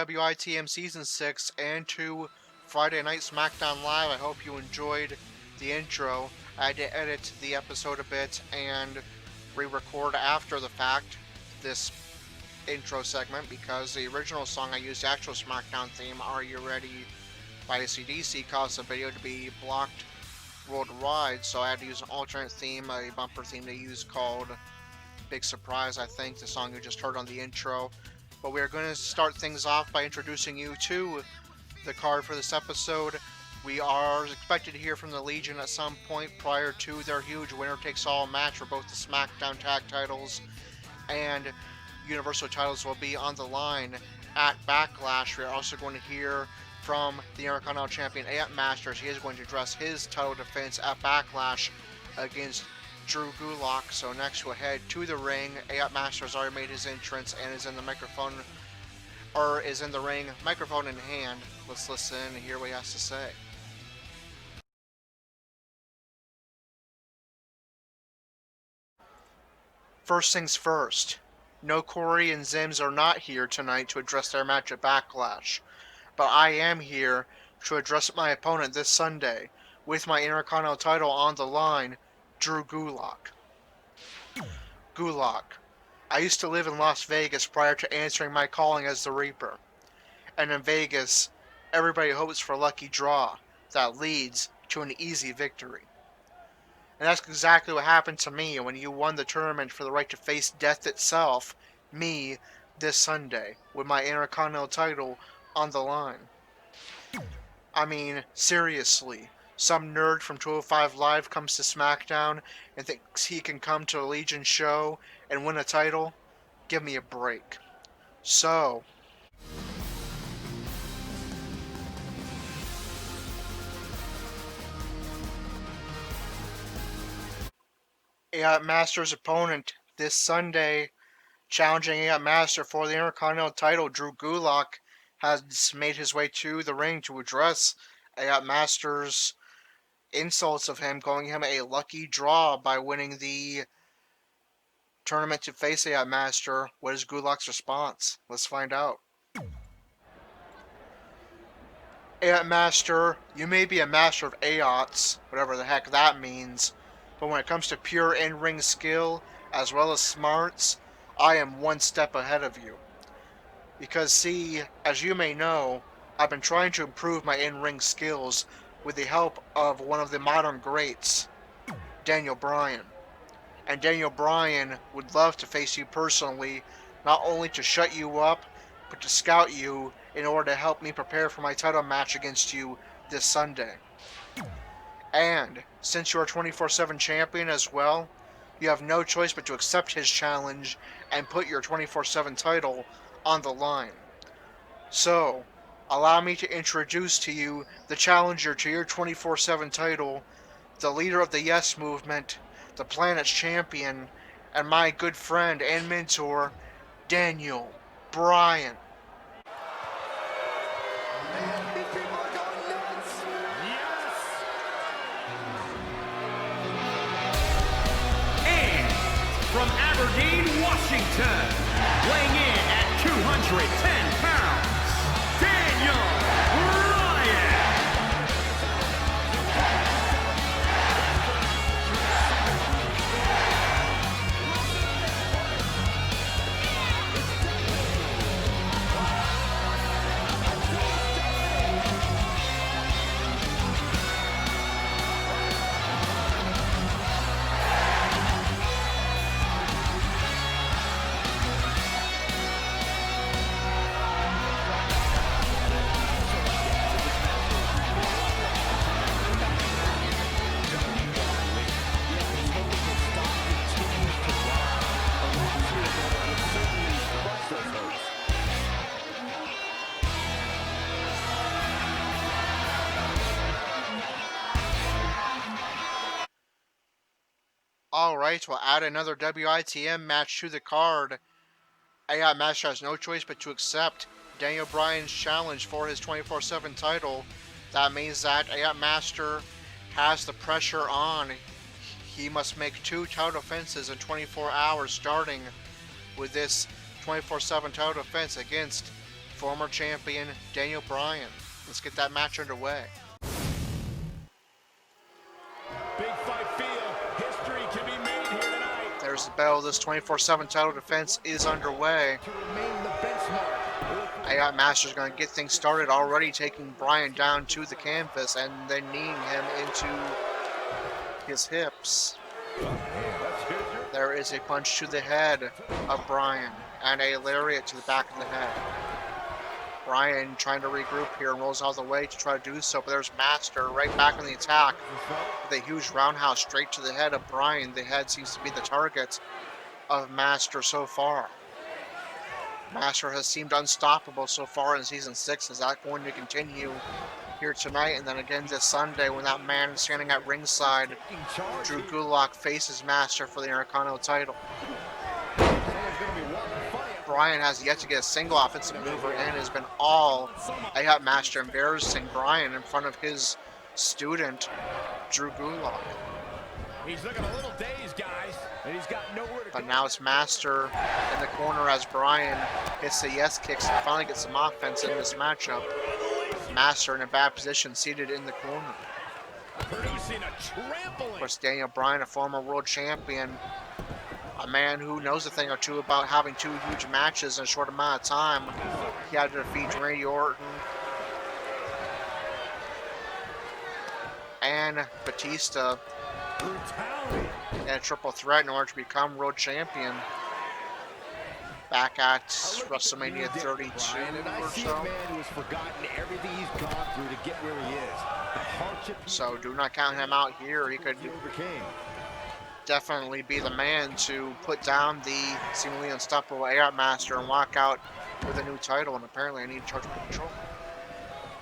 WITM Season 6 and to Friday Night SmackDown Live. I hope you enjoyed the intro. I had to edit the episode a bit and re-record after the fact this intro segment because the original song I used, the actual SmackDown theme, Are You Ready by AC/DC, caused the video to be blocked worldwide, so I had to use an alternate theme, a bumper theme to use called Big Surprise, I think, the song you just heard on the intro. But we're going to start things off by introducing you to the card for this episode. We are expected to hear from the Legion at some point prior to their huge winner-takes-all match for both the SmackDown tag titles and Universal titles will be on the line at BackLash. We're also going to hear from the Intercontinental Champion AF Masters. He is going to address his title defense at BackLash against Drew Gulak. So next we'll head to the ring. AF Masters already made his entrance and is in the microphone, or is in the ring, microphone in hand. Let's listen and hear what he has to say. First things first. No, Corey and Zims are not here tonight to address their match at BackLash. But I am here to address my opponent this Sunday, with my Intercontinental title on the line, Drew Gulak. Gulak. I used to live in Las Vegas prior to answering my calling as the Reaper. And in Vegas, everybody hopes for a lucky draw that leads to an easy victory. And that's exactly what happened to me when you won the tournament for the right to face death itself, me, this Sunday, with my Intercontinental title on the line. I mean, seriously, some nerd from 205 Live comes to SmackDown and thinks he can come to a Legion show and win a title? Give me a break. So, AF Master's opponent this Sunday, challenging AF Master for the Intercontinental title, Drew Gulak, has made his way to the ring to address AF Master's insults of him, calling him a lucky draw by winning the tournament to face AF Master. What is Gulak's response? Let's find out. AF Master, you may be a master of AOTS, whatever the heck that means, but when it comes to pure in-ring skill, as well as smarts, I am one step ahead of you. Because see, as you may know, I've been trying to improve my in-ring skills with the help of one of the modern greats, Daniel Bryan. And Daniel Bryan would love to face you personally, not only to shut you up, but to scout you in order to help me prepare for my title match against you this Sunday. And since you are 24/7 champion as well, you have no choice but to accept his challenge and put your 24/7 title on the line. So, allow me to introduce to you the challenger to your 24/7 title, the leader of the Yes Movement, the planet's champion, and my good friend and mentor, Daniel Bryan. From Aberdeen, Washington, weighing in at 210 pounds, Daniel Bryan. Alright, we'll add another WITM match to the card. AF Master has no choice but to accept Daniel Bryan's challenge for his 24/7 title. That means that AF Master has the pressure on. He must make 2 title defenses in 24 hours, starting with this 24/7 title defense against former champion Daniel Bryan. Let's get that match underway. Big fight feel. History can be made here tonight. There's the bell. This 24/7 title defense is underway. To remain the benchmark. AI Master's going to get things started already, taking Bryan down to the canvas and then kneeing him into his hips. There is a punch to the head of Bryan and a lariat to the back of the head. Bryan trying to regroup here and rolls out of the way to try to do so, but there's Master right back in the attack with a huge roundhouse straight to the head of Bryan. The head seems to be the target of Master so far. Master has seemed unstoppable so far in Season 6. Is that going to continue here tonight and then again this Sunday when that man standing at ringside, Drew Gulak, faces Master for the Intercontinental title? Bryan has yet to get a single offensive mover and has been all AI Master embarrassing Bryan in front of his student, Drew Gulak. He's looking a little dazed, guys, and he's got nowhere to go. But now it's Master in the corner as Bryan hits the yes kicks and finally gets some offense in this matchup. Master in a bad position, seated in the corner. Producing a trampling. Of course, Daniel Bryan, a former world champion, a man who knows a thing or two about having two huge matches in a short amount of time. He had to defeat Randy Orton and Batista in a triple threat in order to become world champion back at WrestleMania 32 or so. So do not count him out here. He could definitely be the man to put down the seemingly unstoppable AI Master and walk out with a new title, and apparently I need to charge more control.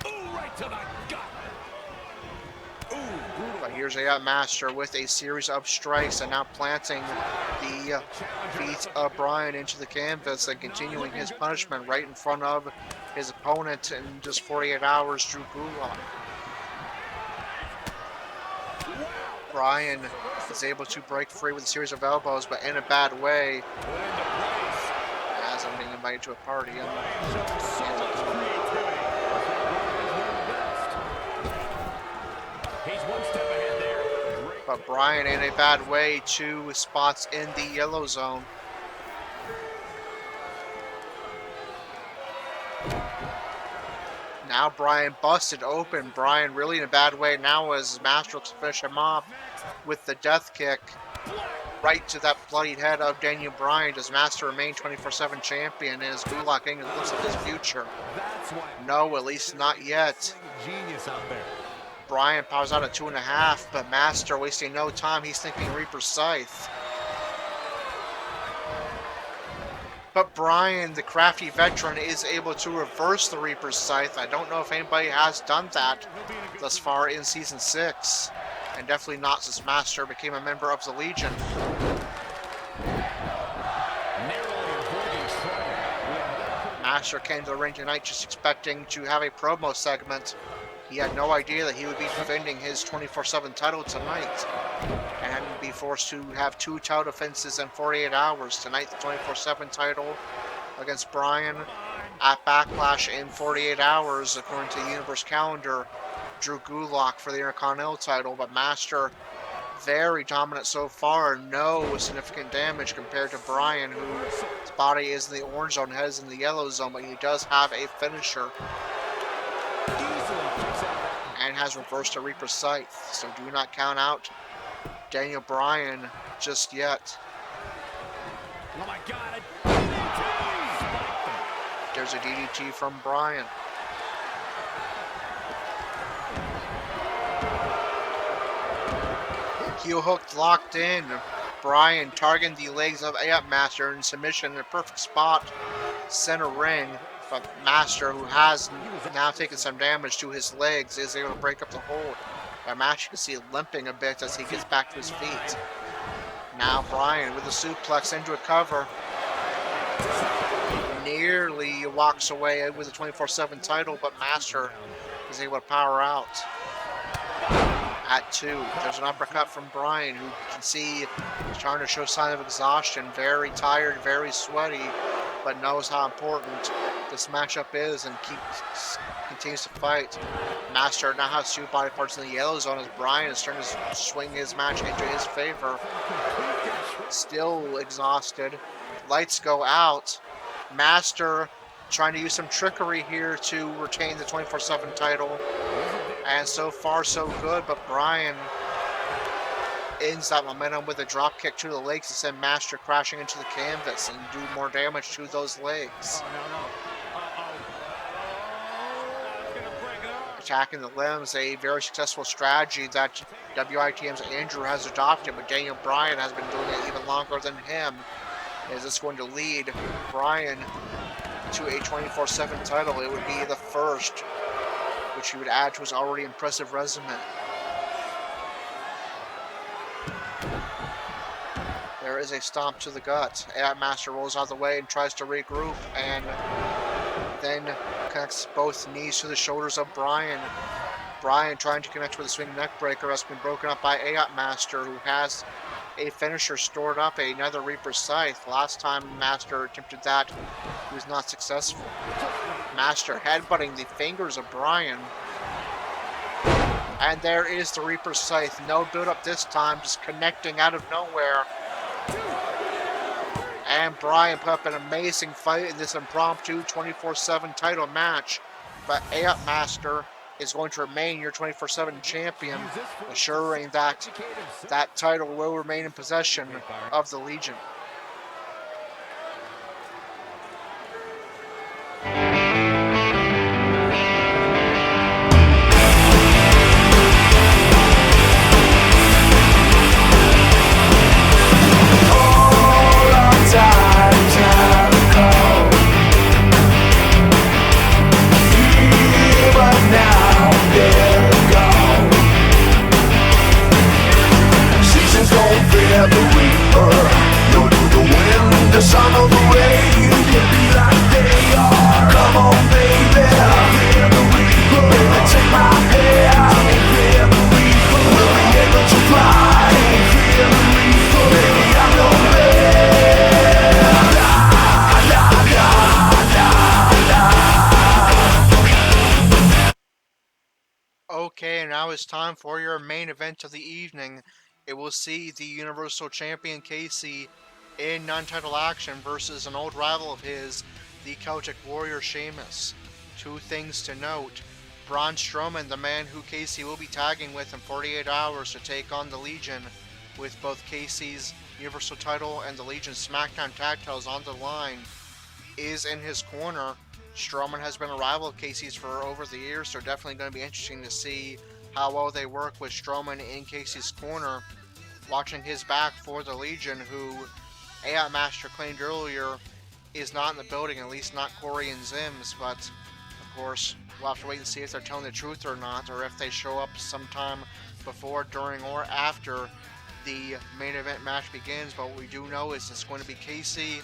Ooh, right to the gut. But here's AI Master with a series of strikes and now planting the feet of Bryan into the canvas and continuing his punishment right in front of his opponent in just 48 hours, Drew Gulak. Bryan is able to break free with a series of elbows, but in a bad way, as I'm being invited to a party. But Bryan in a bad way, 2 spots in the yellow zone. Now Bryan busted open. Bryan really in a bad way now as Master looks to finish him off with the death kick right to that bloodied head of Daniel Bryan. Does Master remain 24/7 champion? And is Gulak getting a glimpse of his future? No, at least not yet. Genius out there. Bryan powers out at 2.5, but Master wasting no time. He's thinking Reaper Scythe. But Bryan, the crafty veteran, is able to reverse the Reaper Scythe. I don't know if anybody has done that thus far in Season 6. And definitely not since Master became a member of the Legion. Master came to the ring tonight just expecting to have a promo segment. He had no idea that he would be defending his 24/7 title tonight and be forced to have 2 title defenses in 48 hours. Tonight, the 24/7 title against Bryan at BackLash in 48 hours, according to the Universe calendar. Drew Gulak for the Intercontinental title, but Master very dominant so far. No significant damage compared to Bryan, whose body is in the orange zone, head is in the yellow zone, but he does have a finisher and has reversed a Reaper Scythe, so do not count out Daniel Bryan just yet. Oh my God. There's a DDT from Bryan. Heel hook locked in. Bryan targeting the legs of AI Master in submission in a perfect spot, center ring. But Master, who has now taken some damage to his legs, is able to break up the hold. But Master, you can see limping a bit as he gets back to his feet. Now Bryan with a suplex into a cover. Nearly walks away with a 24/7 title, but Master is able to power out. At 2, there's an uppercut from Bryan, who you can see is trying to show signs of exhaustion. Very tired, very sweaty. but knows how important this matchup is and continues to fight. Master now has 2 body parts in the yellow zone as Bryan is starting to swing his match into his favor. Still exhausted. Lights go out. Master trying to use some trickery here to retain the 24/7 title. And so far so good, but Bryan ends that momentum with a drop kick to the legs to send Master crashing into the canvas and do more damage to those legs. Attacking the limbs, a very successful strategy that WITM's Andrew has adopted, but Daniel Bryan has been doing it even longer than him. Is this going to lead Bryan to a 24/7 title? It would be the first, which he would add to his already impressive resume. There is a stomp to the gut. Master rolls out of the way and tries to regroup, and then connects both knees to the shoulders of Bryan. Bryan trying to connect with a swing neck breaker has been broken up by Master, who has a finisher stored up, another Reaper's Scythe. Last time Master attempted that, he was not successful. Master headbutting the fingers of Bryan. And there is the Reaper's Scythe. No build-up this time, just connecting out of nowhere. And Bryan put up an amazing fight in this impromptu 24/7 title match. But Master is going to remain your 24/7 champion, assuring that that title will remain in possession of the Legion. Okay, and now it's time for your main event of the evening. It will see the Universal Champion Casey in non-title action versus an old rival of his, the Celtic Warrior Sheamus. 2 things to note. Braun Strowman, the man who Casey will be tagging with in 48 hours to take on the Legion, with both Casey's Universal title and the Legion's SmackDown tag titles on the line, is in his corner. Strowman has been a rival of Casey's for over the years, so definitely going to be interesting to see how well they work with Strowman in Casey's corner. Watching his back for the Legion, who Master claimed earlier is not in the building, at least not Corey and Zims, but of course we'll have to wait and see if they're telling the truth or not, or if they show up sometime before, during, or after the main event match begins. But what we do know is it's going to be Casey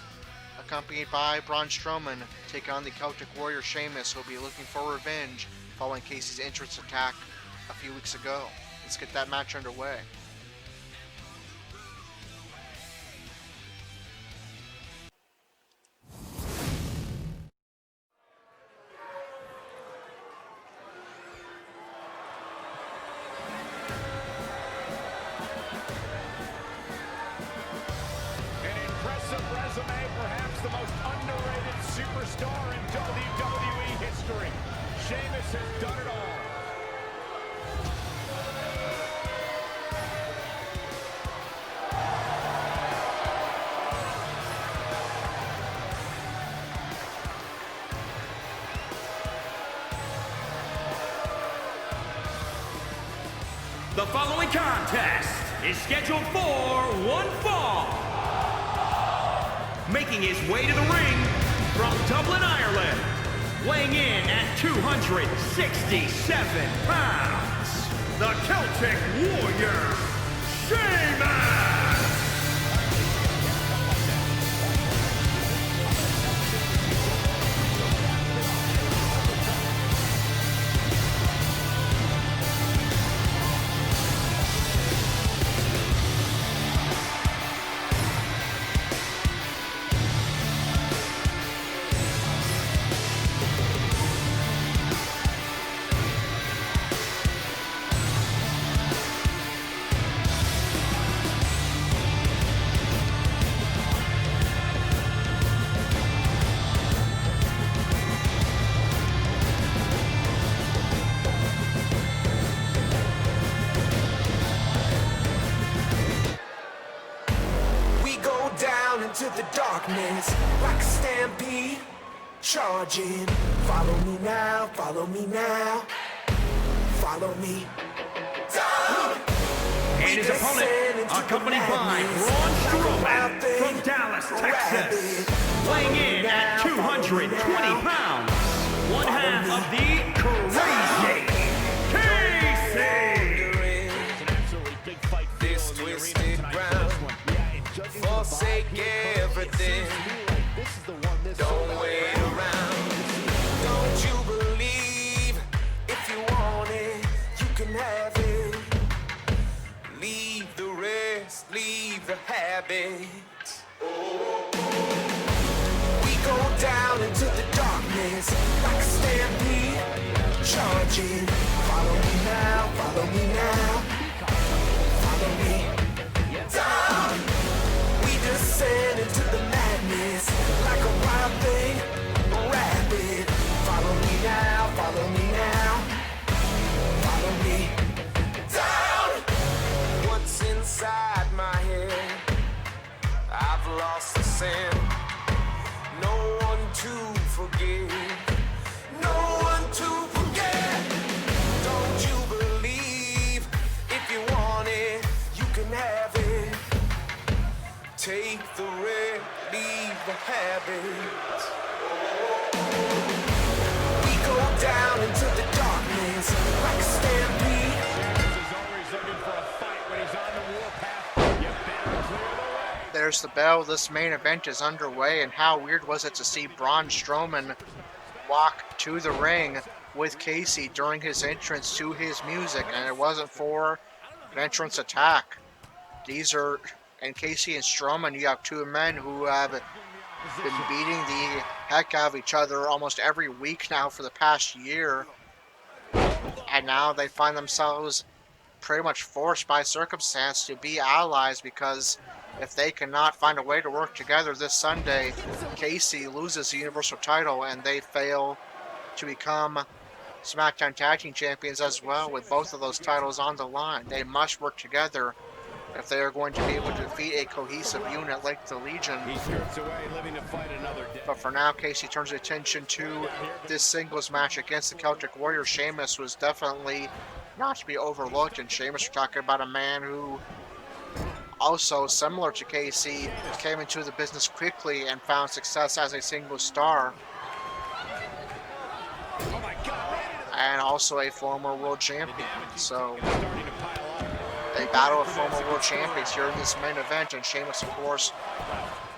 accompanied by Braun Strowman taking on the Celtic Warrior Sheamus, who'll be looking for revenge following Casey's entrance attack a few weeks ago. Let's get that match underway. Perhaps the most underrated superstar in WWE history. Sheamus has done it all. The following contest is scheduled for one fall. Making his way to the ring from Dublin, Ireland, weighing in at 267 pounds, the Celtic Warrior, Sheamus! the darkness like a stampede, charging. Follow me now, follow me now, follow me down. And his opponent, accompanied by Braun Strowman from Dallas, Texas, weighing in at 220 pounds, one half of the Crazy Casey. It's an absolutely big fight for This the arena twisted tonight for ground, this one. Yeah, and judging from the forsake vibe here, everything. it seems to me like this is the one this Don't sold-out wait crowd. around. Don't you believe? If you want it, you can have it. Leave the rest, leave the habits. We go down into the darkness like a stampede, charging. Follow me now, follow me now, follow me down. We descend into the madness like a wild thing, rapid. Follow me now, follow me now, follow me down. What's inside my head? I've lost the sin. No one to forgive, no one to forget. Don't you believe? If you want it, you can have it. Take the red, leave the habits. We go down into the darkness like a stampede. He's always looking for a fight when he's on the warpath. You better clear the way. There's the bell. This main event is underway, and how weird was it to see Braun Strowman walk to the ring with Casey during his entrance to his music, and it wasn't for an entrance attack. These are, and Casey and Strowman, you have two men who have been beating the heck out of each other almost every week now for the past year, and now they find themselves pretty much forced by circumstance to be allies, because if they cannot find a way to work together this Sunday, Casey loses the Universal title and they fail to become SmackDown Tag Team Champions as well, with both of those titles on the line. They must work together if they are going to be able to defeat a cohesive unit like the Legion. He strips away, living to fight another day. But for now, Casey turns attention to this singles match against the Celtic Warrior. Sheamus was definitely not to be overlooked, and Sheamus, we're talking about a man who also, similar to Casey, came into the business quickly and found success as a single star, Oh my God! and also a former world champion. So Starting to pile up. a battle of former world champions here in this main event, and Sheamus, of course,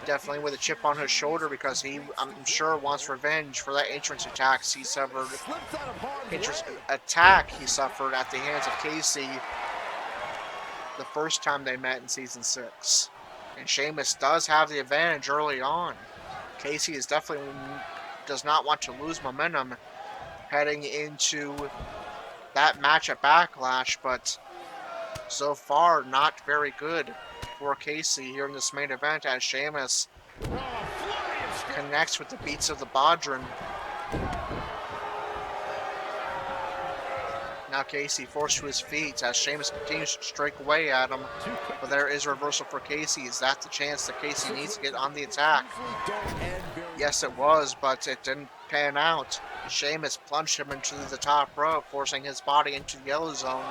definitely with a chip on his shoulder, because he, I'm sure, wants revenge for that entrance attack he suffered. He suffered at the hands of Casey the first time they met in season 6. And Sheamus does have the advantage early on. Casey is definitely does not want to lose momentum heading into that match at BackLash, but so far not very good for Casey here in this main event, as Sheamus connects with the beats of the Bodhrán. Now Casey forced to his feet as Sheamus continues to strike away at him, but there is reversal for Casey. Is that the chance that Casey needs to get on the attack? Yes, it was, but it didn't pan out. Sheamus plunged him into the top rope, forcing his body into the yellow zone.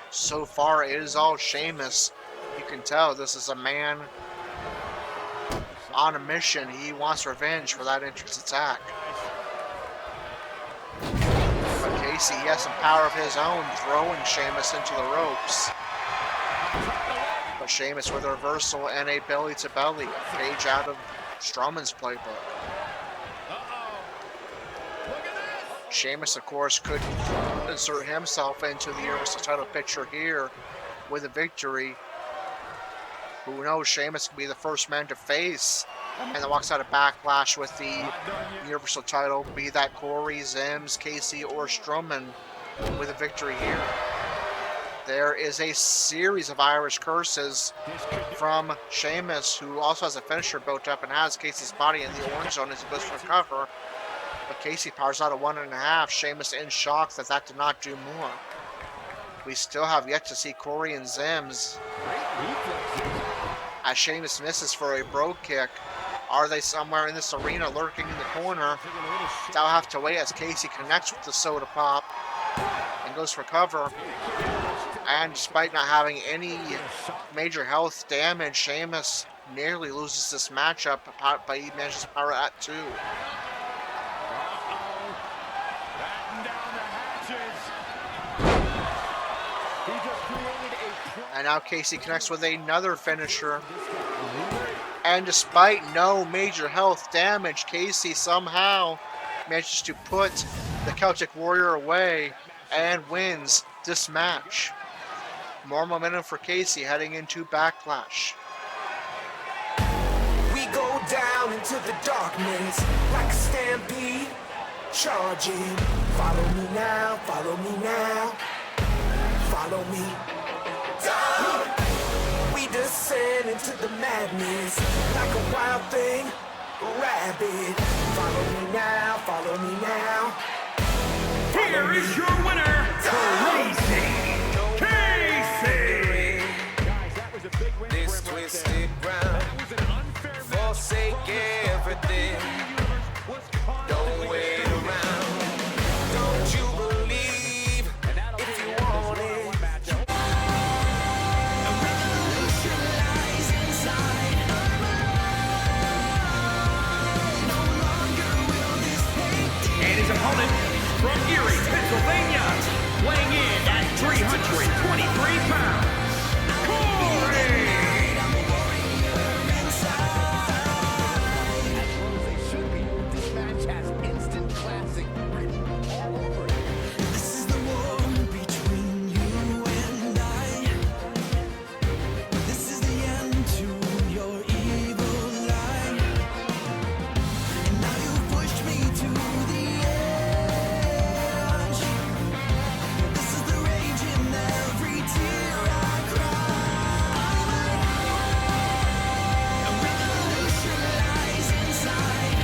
So far, it is all Sheamus. You can tell this is a man on a mission. He wants revenge for that entrance attack. But Casey, he has some power of his own, throwing Sheamus into the ropes. But Sheamus with a reversal and a belly-to-belly, a page out of Strowman's playbook. Sheamus, of course, could insert himself into the Universal title picture here with a victory. Who knows, Sheamus could be the first man to face and that walks out of BackLash with the Universal title, be that Corey, Zims, Casey, or Strowman with a victory here. There is a series of Irish curses from Sheamus, who also has a finisher built up and has Casey's body in the orange zone as he goes for cover. But Casey powers out a 1.5. Sheamus in shock that that did not do more. We still have yet to see Corey and Zims, as Sheamus misses for a brogue kick. Are they somewhere in this arena lurking in the corner? I'll have to wait as Casey connects with the soda pop and goes for cover. And despite not having any major health damage, Sheamus nearly loses this matchup, but he manages to power at 2. And now Casey connects with another finisher. And despite no major health damage, Casey somehow manages to put the Celtic Warrior away and wins this match. More momentum for Casey heading into BackLash. We go down into the darkness like a stampede, charging. Follow me now, follow me now, follow me. Down. We descend into the madness like a wild thing, rabid. Follow me now, follow me now. Here is your winner, Casey. Guys, that was a big win This for him right twisted there. ground, That was an unfair match. forsake everything. Don't wait around. Don't you believe if you want it? And his opponent from Erie, Pennsylvania, weighing in at 323 pounds, Corey! They should be. This match has instant classic written all over it. This is the war between you and I. This is the end to your evil lie. And now you've pushed me to the edge. This is the rage in every tear I cry. A revolution lies inside.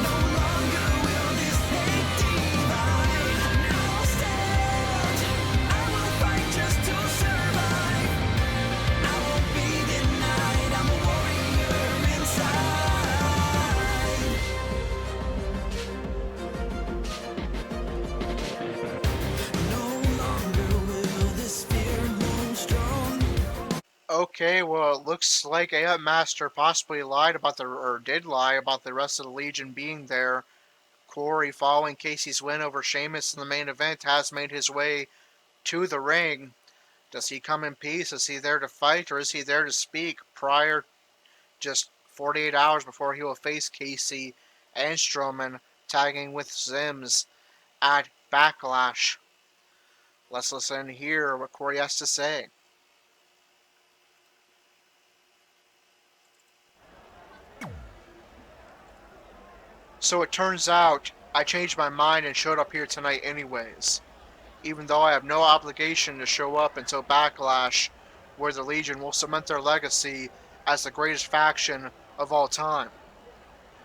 No longer will this hate divide. I'll stand. I will fight just to survive. I won't be denied. I'm a warrior inside. No longer will this fear hold strong. Okay, well, it looks like AF Master possibly lied about did lie about the rest of the Legion being there. Corey, following Casey's win over Sheamus in the main event, has made his way to the ring. Does he come in peace? Is he there to fight, or is he there to speak prior, just 48 hours before he will face Casey and Strowman, tagging with Zims at BackLash? Let's listen and hear what Corey has to say. So it turns out I changed my mind and showed up here tonight anyways, even though I have no obligation to show up until BackLash, where the Legion will cement their legacy as the greatest faction of all time.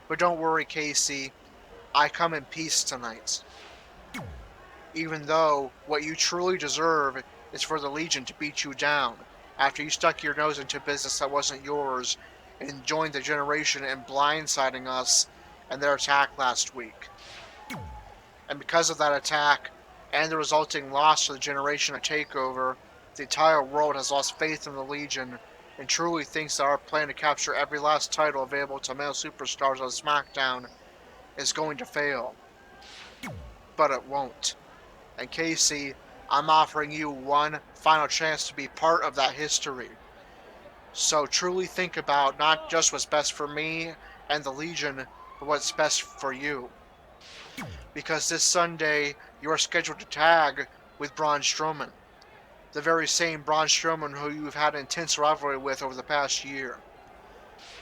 But don't worry, Casey, I come in peace tonight. Even though what you truly deserve is for the Legion to beat you down after you stuck your nose into business that wasn't yours and joined the generation in blindsiding us and their attack last week. And because of that attack and the resulting loss to the generation at TakeOver, the entire world has lost faith in the Legion and truly thinks that our plan to capture every last title available to male superstars on SmackDown is going to fail. But it won't. And Casey, I'm offering you one final chance to be part of that history. So truly think about not just what's best for me and the Legion, but what's best for you. Because this Sunday, you are scheduled to tag with Braun Strowman. The very same Braun Strowman who you've had an intense rivalry with over the past year.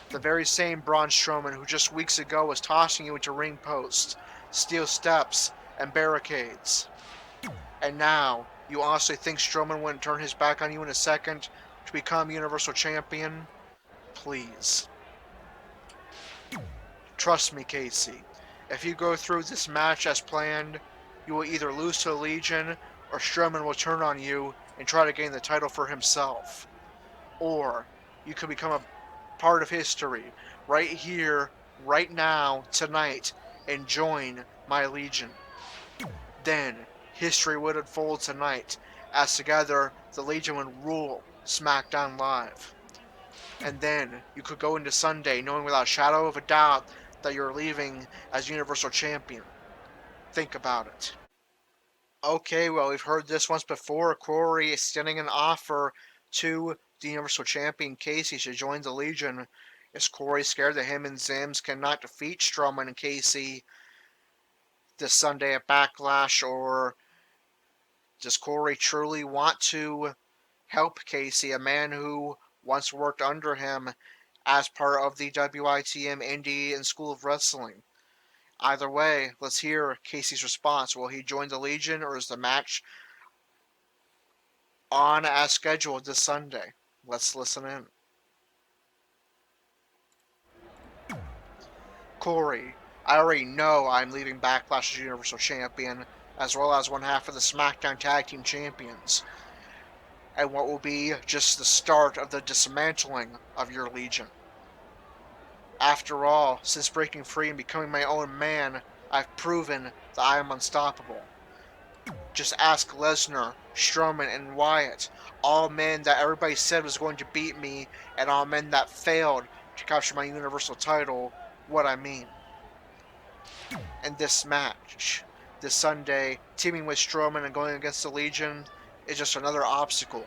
The very same Braun Strowman who just weeks ago was tossing you into ring posts, steel steps, and barricades. And now, you honestly think Strowman wouldn't turn his back on you in a second to become Universal Champion? Please. Trust me, Casey. If you go through this match as planned, you will either lose to the Legion, or Strowman will turn on you and try to gain the title for himself. Or, you could become a part of history right here, right now, tonight, and join my Legion. Then, history would unfold tonight, as together the Legion would rule SmackDown Live. And then, you could go into Sunday knowing without a shadow of a doubt that you're leaving as Universal Champion. Think about it. Okay, well, we've heard this once before. Corey is extending an offer to the Universal Champion Casey to join the Legion. Is Corey scared that him and Zims cannot defeat Strowman and Casey this Sunday at BackLash, or does Corey truly want to help Casey, a man who once worked under him as part of the WITM Indie and School of Wrestling? Either way, let's hear Casey's response. Will he join the Legion, or is the match on as scheduled this Sunday? Let's listen in. Corey, I already know I'm leaving Backlash as Universal Champion, as well as one half of the SmackDown Tag Team Champions, and what will be just the start of the dismantling of your Legion. After all, since breaking free and becoming my own man, I've proven that I am unstoppable. Just ask Lesnar, Strowman, and Wyatt, all men that everybody said was going to beat me, and all men that failed to capture my Universal title, what I mean. And this match, this Sunday, teaming with Strowman and going against the Legion, is just another obstacle.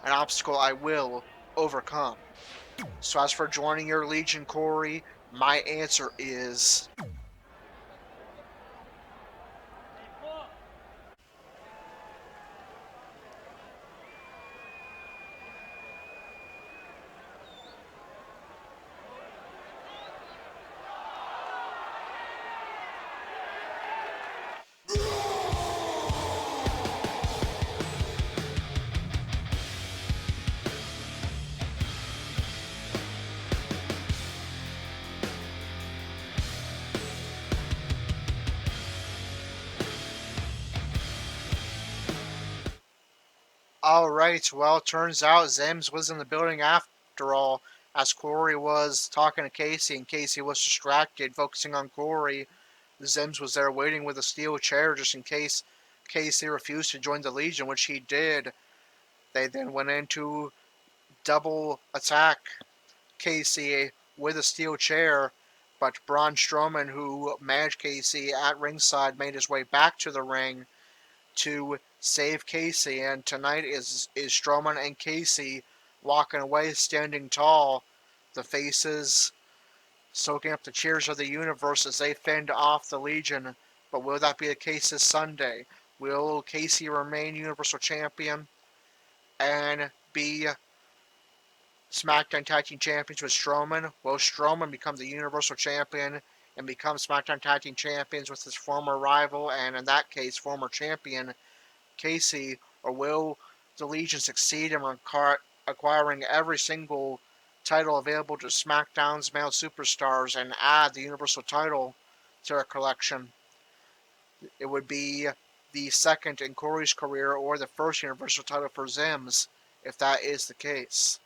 An obstacle I will overcome. So as for joining your Legion, Corey, my answer is... Alright, well, turns out Zims was in the building after all, as Corey was talking to Casey, and Casey was distracted, focusing on Corey. Zims was there waiting with a steel chair just in case Casey refused to join the Legion, which he did. They then went in to double attack Casey with a steel chair, but Braun Strowman, who managed Casey at ringside, made his way back to the ring to save Casey, and tonight is Strowman and Casey walking away standing tall, the faces soaking up the cheers of the universe as they fend off the Legion. But will that be the case this Sunday? Will Casey remain Universal Champion and be SmackDown Tag Team Champions with Strowman? Will Strowman become the Universal Champion and become SmackDown Tag Team Champions with his former rival, and in that case, former champion Casey? Or will the Legion succeed in acquiring every single title available to SmackDown's male superstars and add the Universal title to their collection? It would be the second in Corey's career, or the first Universal title for Zims, if that is the case.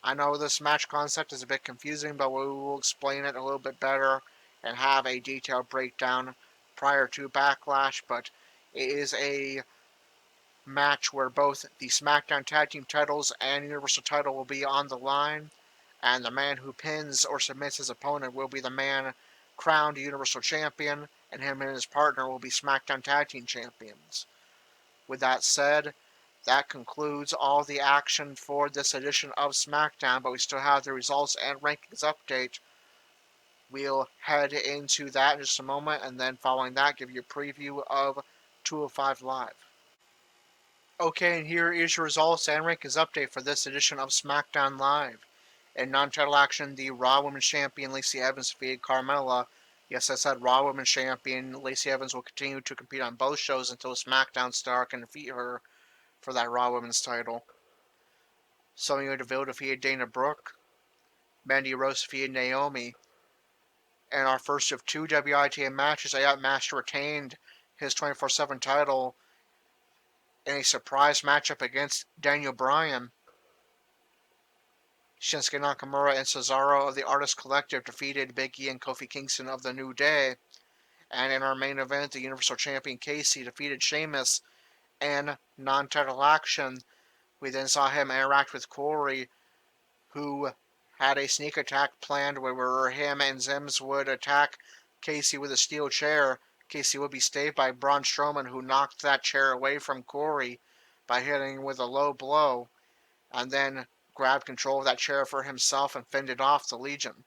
I know this match concept is a bit confusing, but we will explain it a little bit better and have a detailed breakdown prior to Backlash, but it is a match where both the SmackDown Tag Team titles and Universal title will be on the line, and the man who pins or submits his opponent will be the man crowned Universal Champion, and him and his partner will be SmackDown Tag Team Champions. With that said, that concludes all the action for this edition of SmackDown, but we still have the results and rankings update. We'll head into that in just a moment, and then following that, give you a preview of 205 Live. Okay, and here is your results and rankings update for this edition of SmackDown Live. In non-title action, the Raw Women's Champion Lacey Evans defeated Carmella. Yes, I said Raw Women's Champion. Lacey Evans will continue to compete on both shows until a SmackDown star can defeat her for that Raw Women's title. Sonya Deville defeated Dana Brooke. Mandy Rose defeated Naomi. And our first of two WITM matches, AIT Master retained his 24/7 title in a surprise matchup against Daniel Bryan. Shinsuke Nakamura and Cesaro of the Artist Collective defeated Big E and Kofi Kingston of the New Day. And in our main event, the Universal Champion Casey defeated Sheamus in non-title action. We then saw him interact with Corey, who had a sneak attack planned where him and Zims would attack Casey with a steel chair. Casey would be saved by Braun Strowman, who knocked that chair away from Corey by hitting with a low blow, and then grabbed control of that chair for himself and fended off the Legion.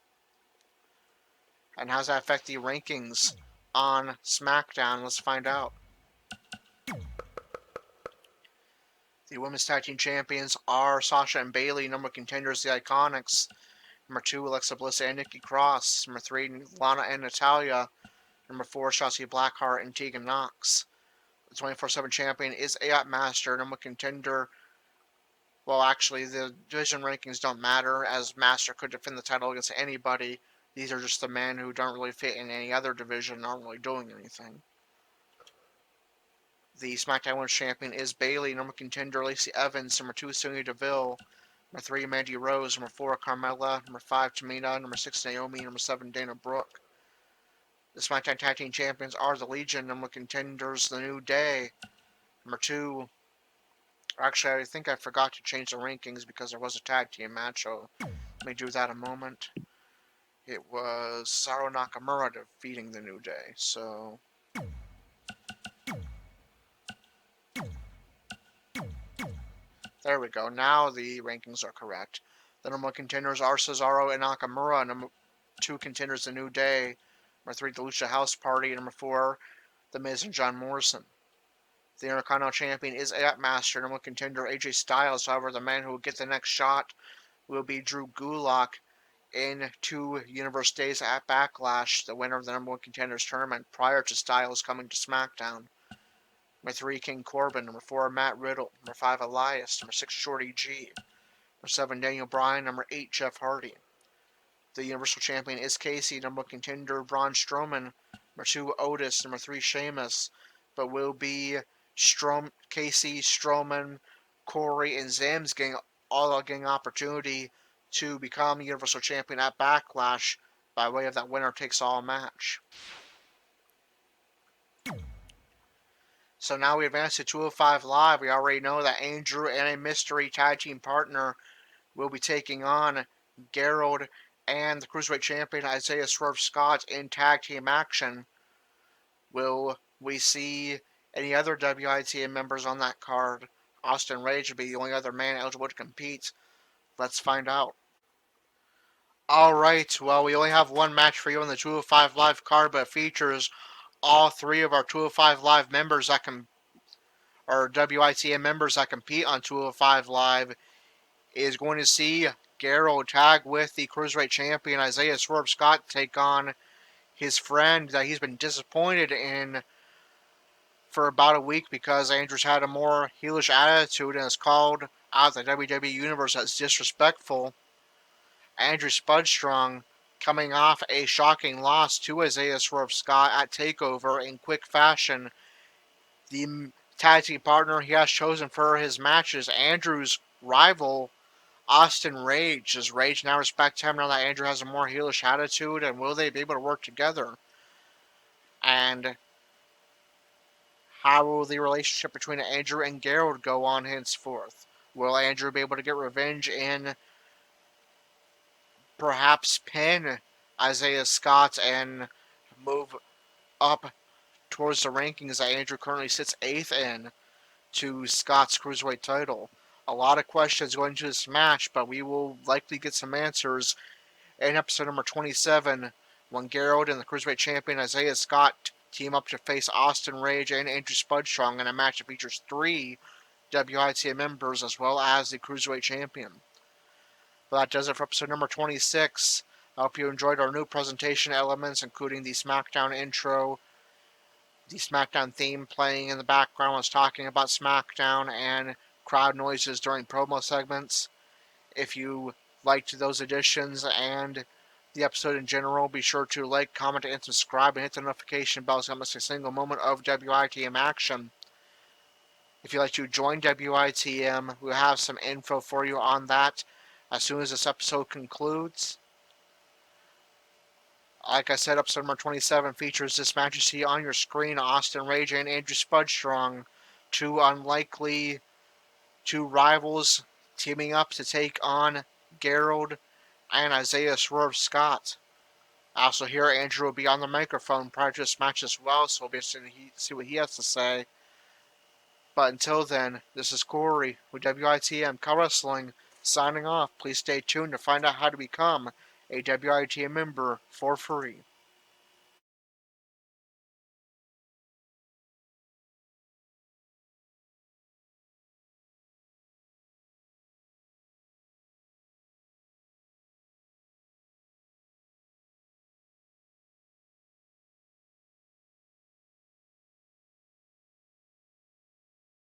And how does that affect the rankings on SmackDown? Let's find out. The Women's Tag Team Champions are Sasha and Bayley. Number contenders, the Iconics. Number 2, Alexa Bliss and Nikki Cross. Number 3, Lana and Natalya. Number 4, Shotzi Blackheart and Tegan Nox. The 24/7 champion is AI Master. Number contender, well, actually, the division rankings don't matter, as Master could defend the title against anybody. These are just the men who don't really fit in any other division, aren't really doing anything. The SmackDown Women's Champion is Bayley. Number contender, Lacey Evans. Number 2, Sonya Deville. Number 3, Mandy Rose. Number 4, Carmella. Number 5, Tamina. Number 6, Naomi. Number 7, Dana Brooke. The SmackDown Tag Team Champions are the Legion. Number contenders, The New Day. Number 2, actually, I think I forgot to change the rankings because there was a tag team match, so let me do that a moment. It was Cesaro Nakamura defeating The New Day, so... There we go. Now the rankings are correct. The number 1 contenders are Cesaro and Nakamura. Number 2 contenders, The New Day. Number 3, the Lucha House Party. Number 4, The Miz and John Morrison. The Intercontinental Champion is AI Master. Number 1 contender, AJ Styles. However, the man who will get the next shot will be Drew Gulak in 2 Universe Days at BackLash, the winner of the number 1 contenders tournament, prior to Styles coming to SmackDown. Number 3, King Corbin. Number 4, Matt Riddle. Number 5, Elias. Number 6, Shorty G. Number 7, Daniel Bryan. Number 8, Jeff Hardy. The Universal Champion is Casey. Number 1 contender, Braun Strowman. Number 2, Otis. Number 3, Sheamus. But will be Casey, Strowman, Corey, and Zims getting opportunity to become Universal Champion at BackLash by way of that winner-takes-all match. So now we advance to 205 Live. We already know that Andrew and a mystery tag team partner will be taking on Gerald and the Cruiserweight Champion Isaiah Swerve Scott in tag team action. Will we see any other WITM members on that card? Austin Rage will be the only other man eligible to compete. Let's find out. Alright, well, we only have one match for you on the 205 Live card, but it features all 3 of our 205 Live members that or WITM members that compete on 205 Live. Is going to see Gerald tag with the Cruiserweight Champion Isaiah Swerve Scott take on his friend that he's been disappointed in for about a week because Andrew's had a more heelish attitude and is called out the WWE Universe as disrespectful. Andrew Spudstrong coming off a shocking loss to Isaiah Swerve Scott at TakeOver in quick fashion. The tag team partner he has chosen for his matches, Andrew's rival, Austin Rage. Does Rage now respect him now that Andrew has a more heelish attitude, and will they be able to work together? And how will the relationship between Andrew and Gerald go on henceforth? Will Andrew be able to get revenge and perhaps pin Isaiah Scott and move up towards the rankings that Andrew currently sits 8th in to Scott's Cruiserweight title? A lot of questions going into this match, but we will likely get some answers in episode number 27 when Gerald and the Cruiserweight Champion Isaiah Scott team up to face Austin Rage and Andrew Spudstrong in a match that features 3 WITM members as well as the Cruiserweight Champion. But that does it for episode number 26. I hope you enjoyed our new presentation elements, including the SmackDown intro, the SmackDown theme playing in the background was talking about SmackDown, and crowd noises during promo segments. If you liked those additions and the episode in general, be sure to like, comment, and subscribe, and hit the notification bell so you don't miss a single moment of WITM action. If you'd like to join WITM, we'll have some info for you on that as soon as this episode concludes. Like I said, episode number 27 features this match you see on your screen: Austin Rage and Andrew Spudstrong, two rivals teaming up to take on Gerald and Isaiah Swerve Scott. Also here, Andrew will be on the microphone prior to this match as well, so we'll be interested to see what he has to say. But until then, this is Corey with WITM Co Wrestling signing off. Please stay tuned to find out how to become a WITM member for free.